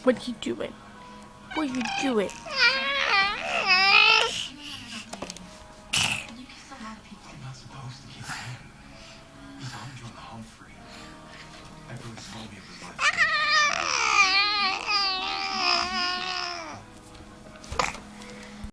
What you doing? What you doing? Humphrey. Everyone told me it was my fault.